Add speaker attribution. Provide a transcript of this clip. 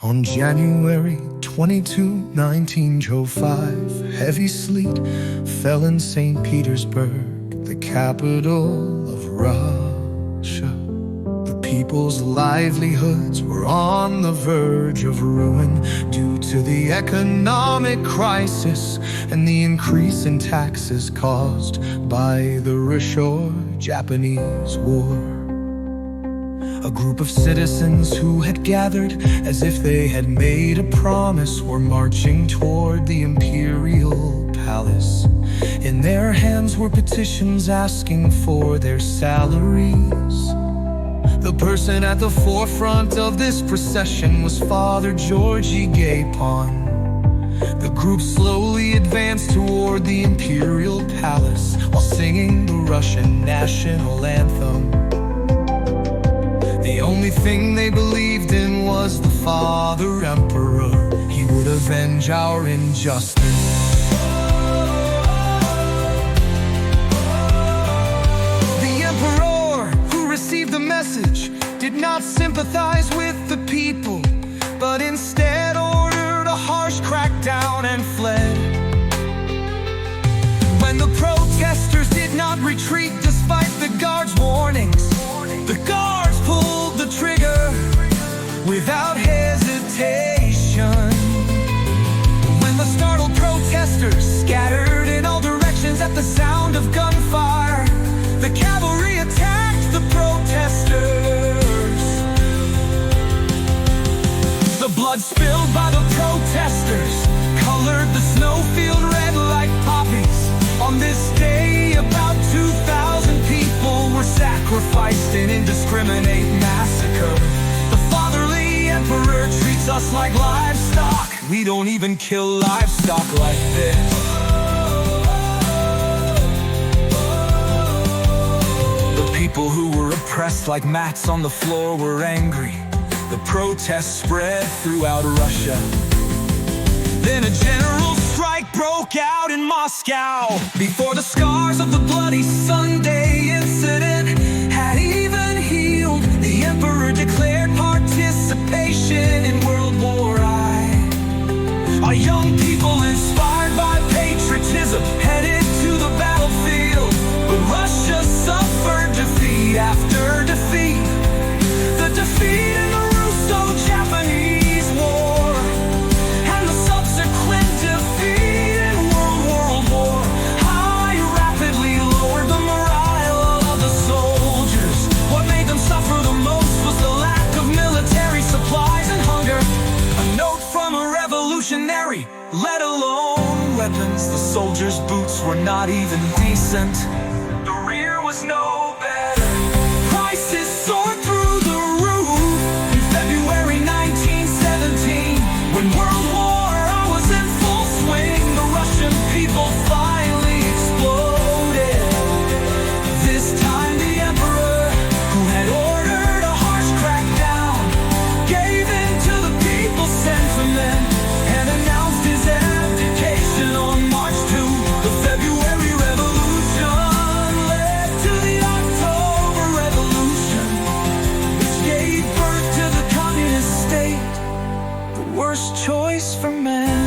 Speaker 1: On January 22, 1905, heavy sleet fell in St. Petersburg, the capital of Russia. The people's livelihoods were on the verge of ruin due to the economic crisis and the increase in taxes caused by the Russo-Japanese War. A group of citizens who had gathered as if they had made a promise were marching toward the imperial palace. In their hands were petitions asking for their salaries. The person at the forefront of this procession was Father Georgy Gapon. The group slowly advanced toward the imperial palace while singing the Russian national anthem. The only thing they believed in was the Father Emperor. He would avenge our injustice. The Emperor, who received the message, did not sympathize with the people, but instead ordered a harsh crackdown and fled. When the protesters did not retreat despite the guards' warnings, the guards pulled the trigger without hesitation. When the startled protesters scattered in all directions at the sound of gunfire, the cavalry attacked the protesters. The blood spilled by the protesters colored the snowfield red like poppies. On this day, about 2,000 people were sacrificed in indiscriminate massacre. The fatherly emperor treats us like livestock. We don't even kill livestock like this. The people who were oppressed like mats on the floor were angry. The protests spread throughout Russia. Then a general strike broke out in Moscow. Before the scars of the bloody Sunday incident had even healed, the emperor declared participation in World War I. Our young people, inspired by patriotism, headed to the battlefield. But Russia suffered defeat after defeat. The defeat in the Russo-Japanese War and the subsequent defeat in World War I rapidly lowered the morale of the soldiers. What made them suffer the most was the lack of military supplies and hunger. A note from a revolutionary, let alone weapons. The soldiers' boots were not even decent. The rear was no better. Prices soared through the roof in February 1917. When World War I was in full swing, the Russian people finally exploded. This time the emperor, who had ordered a harsh crackdown, gave in to the people's sentiment and announced his abdication on March 2. The February Revolution led to the October Revolution, which gave birth to the communist state, the worst choice for man.